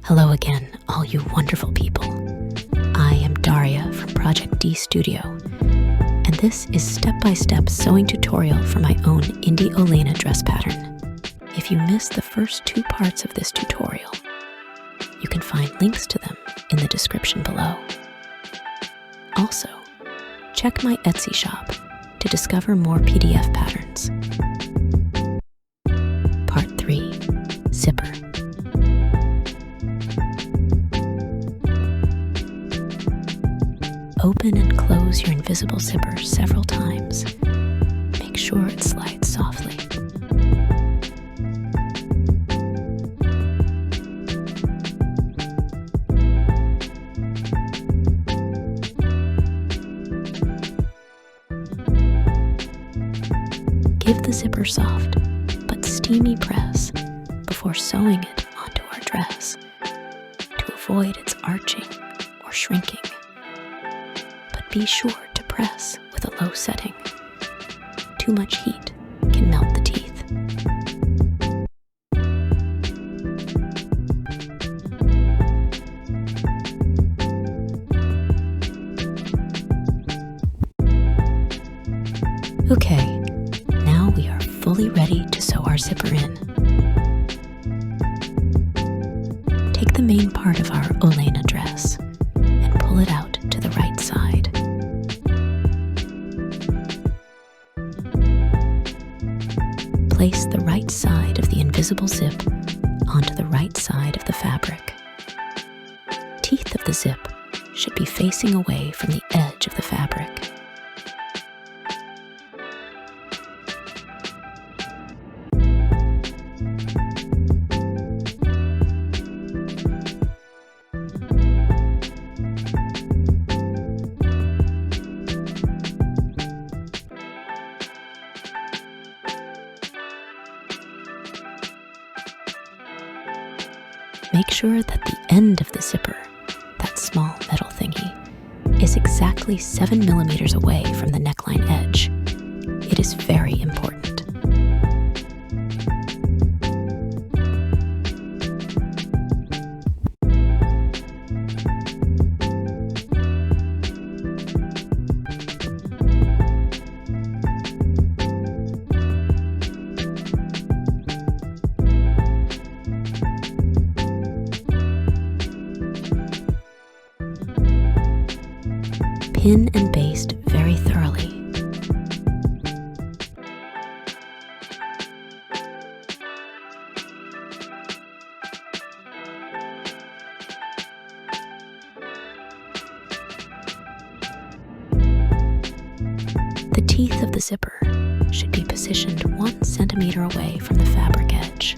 Hello again, all you wonderful people. I am Daria from Project D Studio, and this is step-by-step sewing tutorial for my own Indie Olena dress pattern. If you missed the first two parts of this tutorial, you can find links to them in the description below. Also, check my Etsy shop to discover more PDF patterns. Part 3, Zipper. Open and close your invisible zipper several times. Make sure it slides softly. Give the zipper soft but steamy press before sewing it onto our dress to avoid its arching or shrinking. Be sure to press with a low setting. Too much heat can melt the teeth. Okay, now we are fully ready to sew our zipper in. Take the main part of our Olena dress and pull it out to the right side. Place the right side of the invisible zip onto the right side of the fabric. Teeth of the zip should be facing away from the edge of the fabric. Make sure that the end of the zipper, that small metal thingy, is exactly 7 millimeters away from the neckline edge. It is very important. Pin and baste very thoroughly. The teeth of the zipper should be positioned 1 centimeter away from the fabric edge.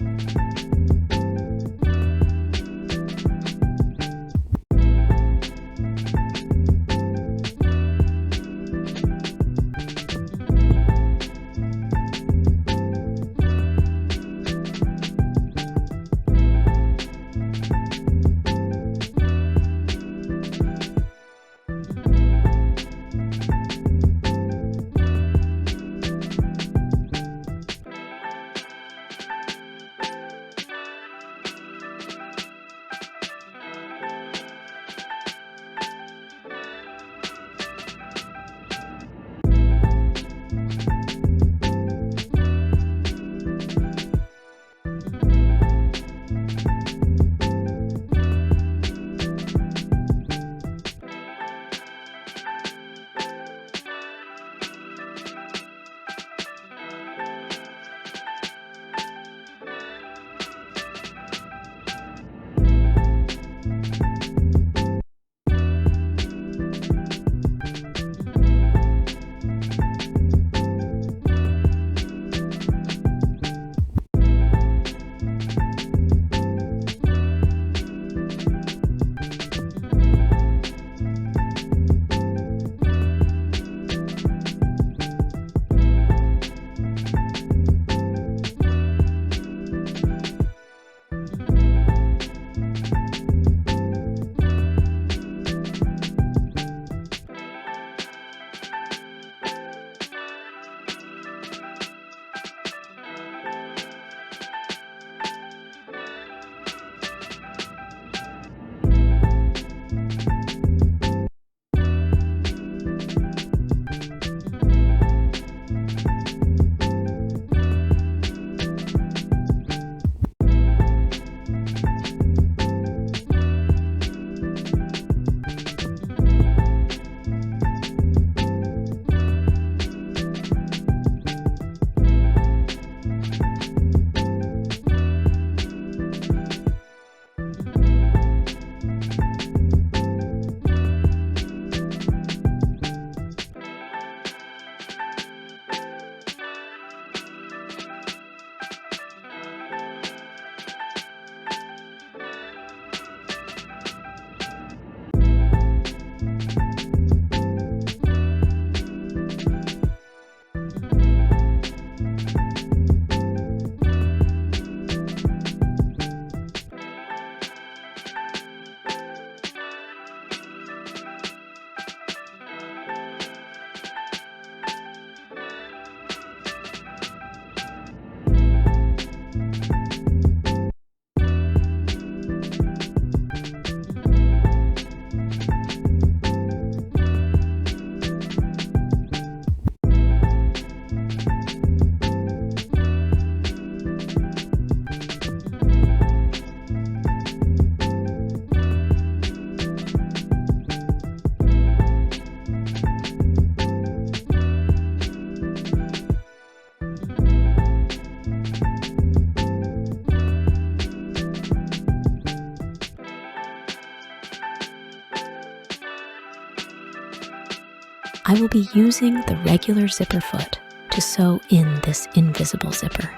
I will be using the regular zipper foot to sew in this invisible zipper.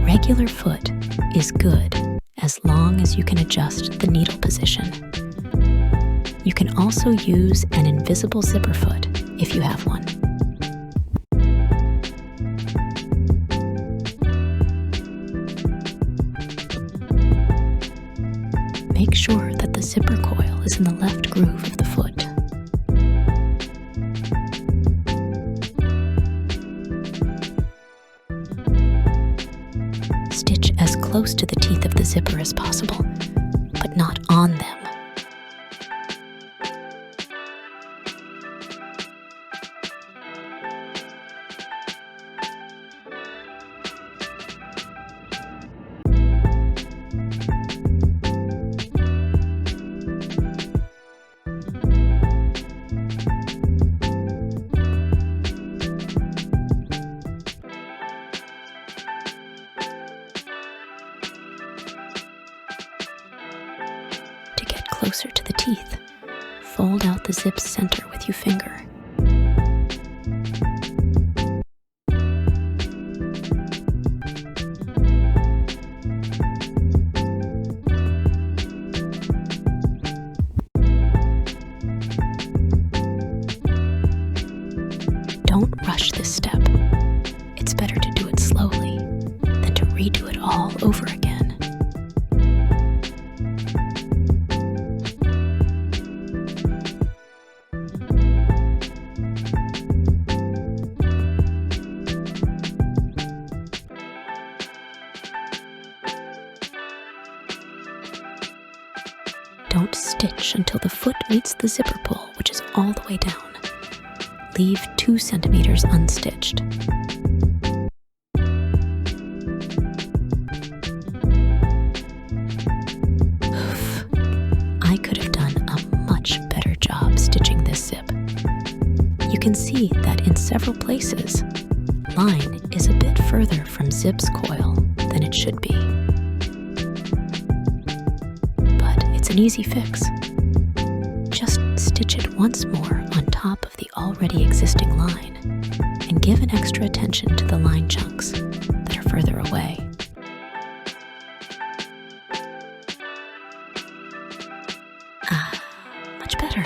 Regular foot is good as long as you can adjust the needle position. You can also use an invisible zipper foot if you have one. Make sure that the zipper coil is in the left groove of the foot. Stitch as close to the teeth of the zipper as possible, but not on them. Closer to the teeth, fold out the zip's center with your finger. Don't rush this step. It's better to do it slowly than to redo it all over again. Don't stitch until the foot meets the zipper pull, which is all the way down. Leave 2 centimeters unstitched. I could have done a much better job stitching this zip. You can see that in several places, line is a bit further from zip's coil than it should be. It's an easy fix. Just stitch it once more on top of the already existing line and give an extra attention to the line chunks that are further away. Much better.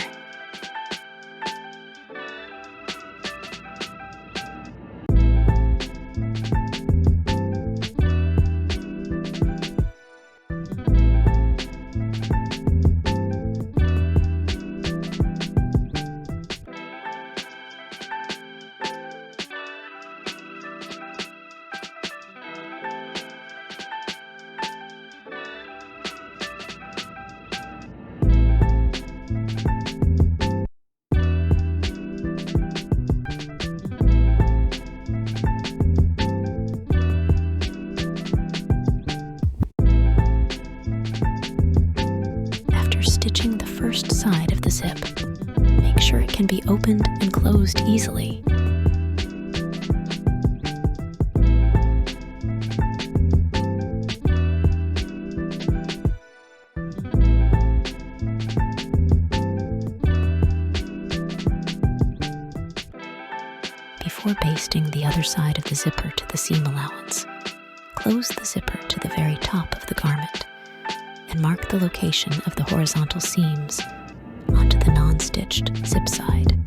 Stitching the first side of the zip, make sure it can be opened and closed easily. Before basting the other side of the zipper to the seam allowance, close the zipper to the very top of the garment and mark the location of the horizontal seams onto the non-stitched zip side.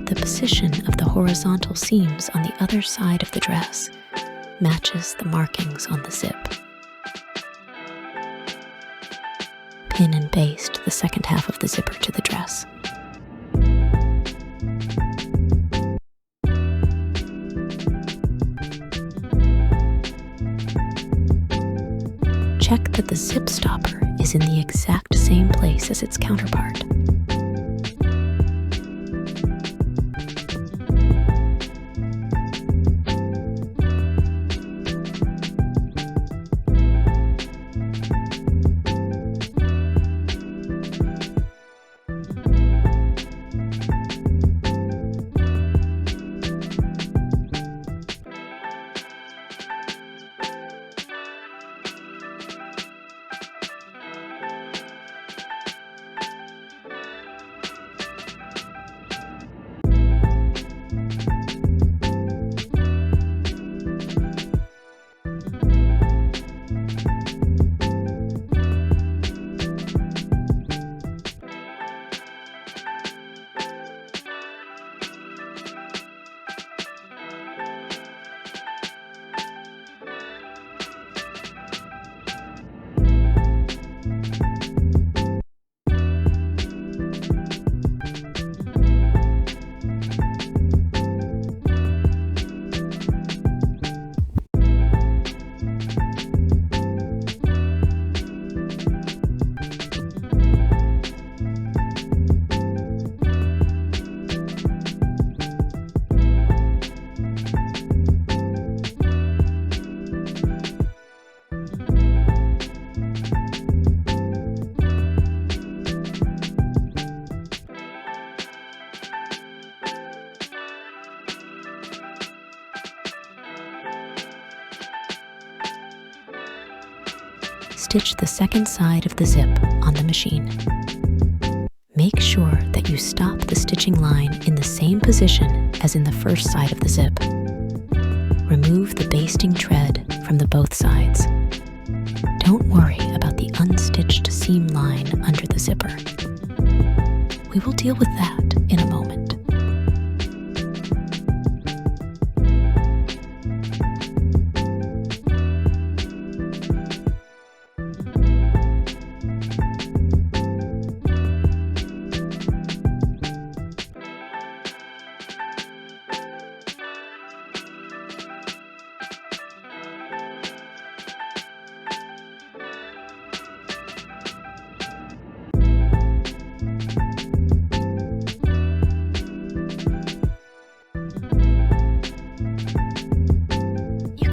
The position of the horizontal seams on the other side of the dress matches the markings on the zip. Pin and baste the second half of the zipper to the dress. Check that the zip stopper is in the exact same place as its counterpart. Stitch the second side of the zip on the machine. Make sure that you stop the stitching line in the same position as in the first side of the zip. Remove the basting thread from the both sides. Don't worry about the unstitched seam line under the zipper. We will deal with that in a moment.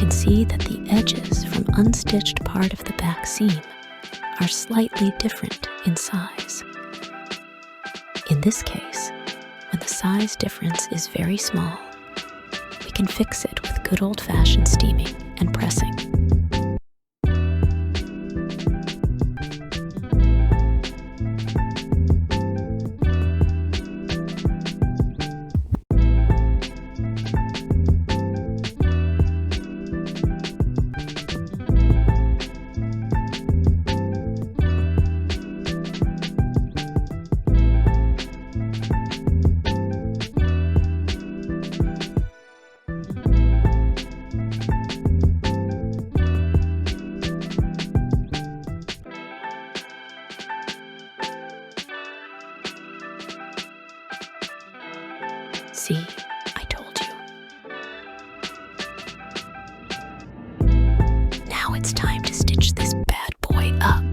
See that the edges from unstitched part of the back seam are slightly different in size. In this case, when the size difference is very small, we can fix it with good old-fashioned steaming and pressing. See, I told you. Now it's time to stitch this bad boy up.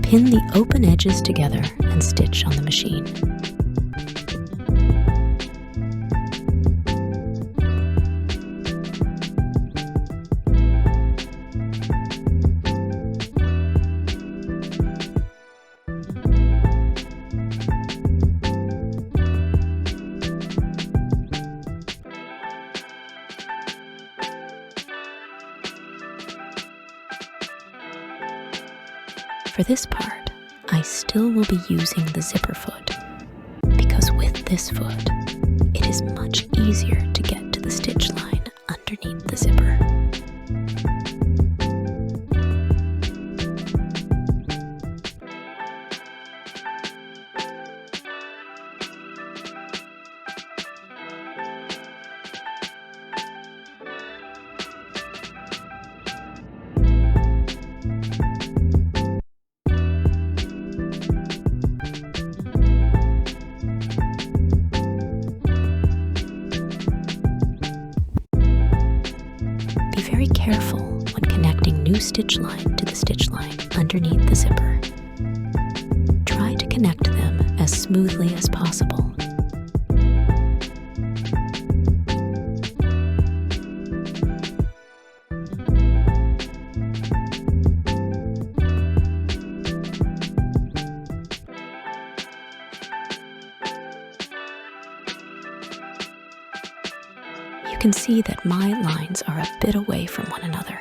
Pin the open edges together and stitch on the machine. For this part, I still will be using the zipper foot, because with this foot, it is much easier to get to the stitch line underneath the zipper. stitch line to the stitch line underneath the zipper. Try to connect them as smoothly as possible. You can see that my lines are a bit away from one another.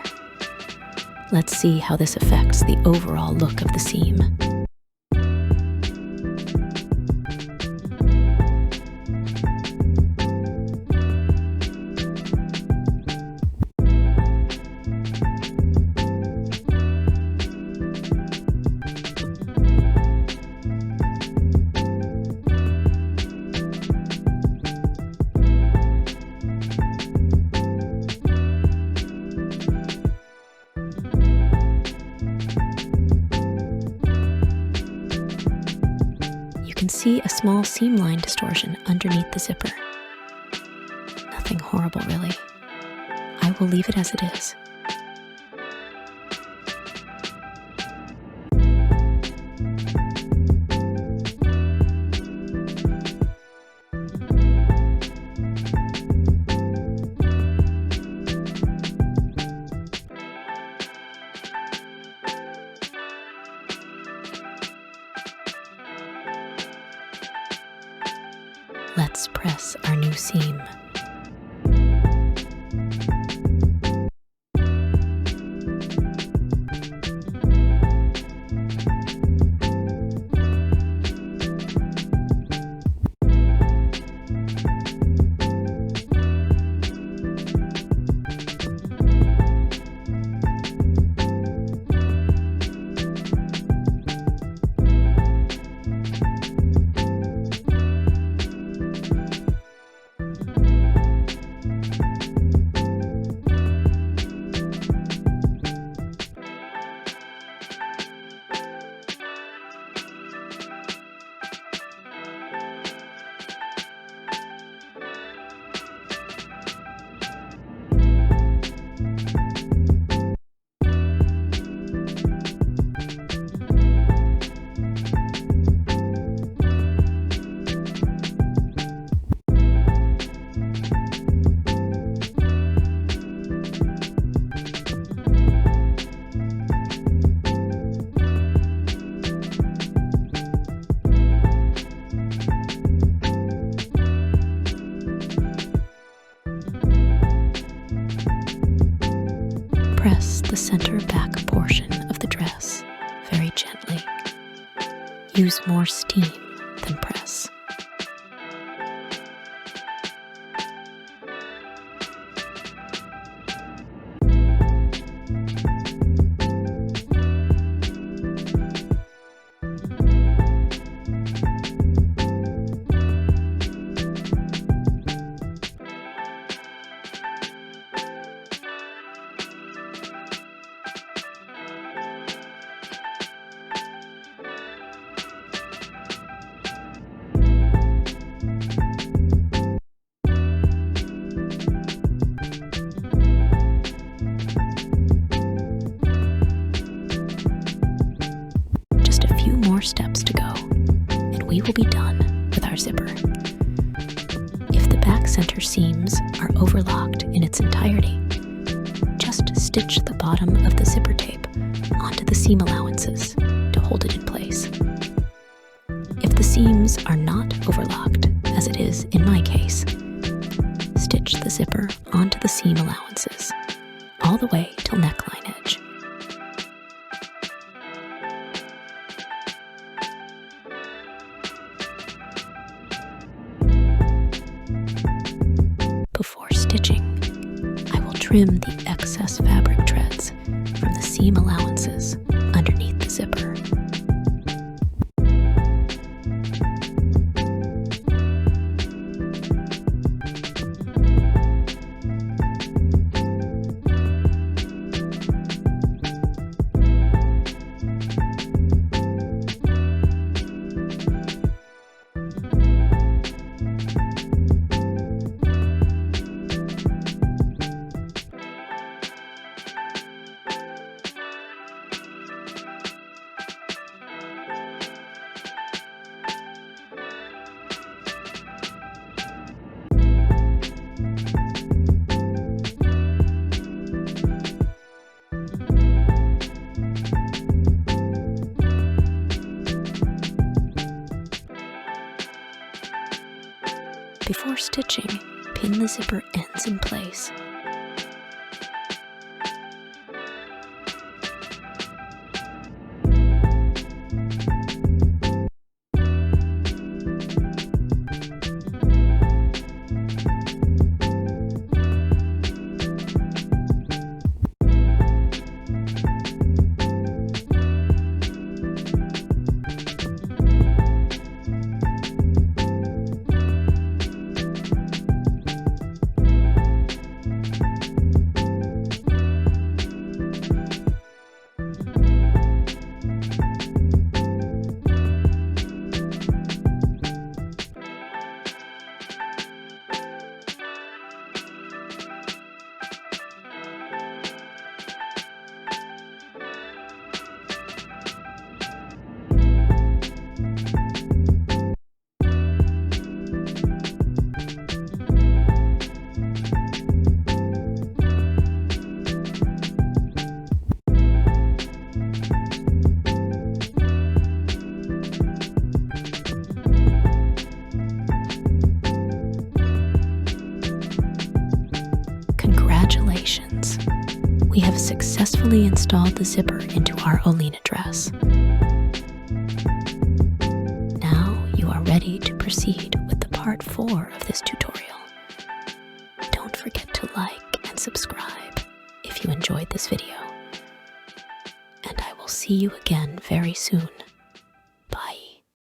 Let's see how this affects the overall look of the seam. You can see a small seam line distortion underneath the zipper. Nothing horrible, really. I will leave it as it is. Let's press our new seam. Press the center back portion of the dress very gently. Use more steam than press. More steps to go, and we will be done with our zipper. If the back center seams are overlocked in its entirety, just stitch the bottom of the zipper tape onto the seam allowances to hold it in place. If the seams are not overlocked, as it is in my case, stitch the zipper onto the seam allowances all the way till neckline edge. Before stitching, I will trim the excess fabric treads from the seam allowances underneath the zipper. Before stitching, pin the zipper ends in place. Congratulations! We have successfully installed the zipper into our Olena dress. Now you are ready to proceed with the part 4 of this tutorial. Don't forget to like and subscribe if you enjoyed this video. And I will see you again very soon.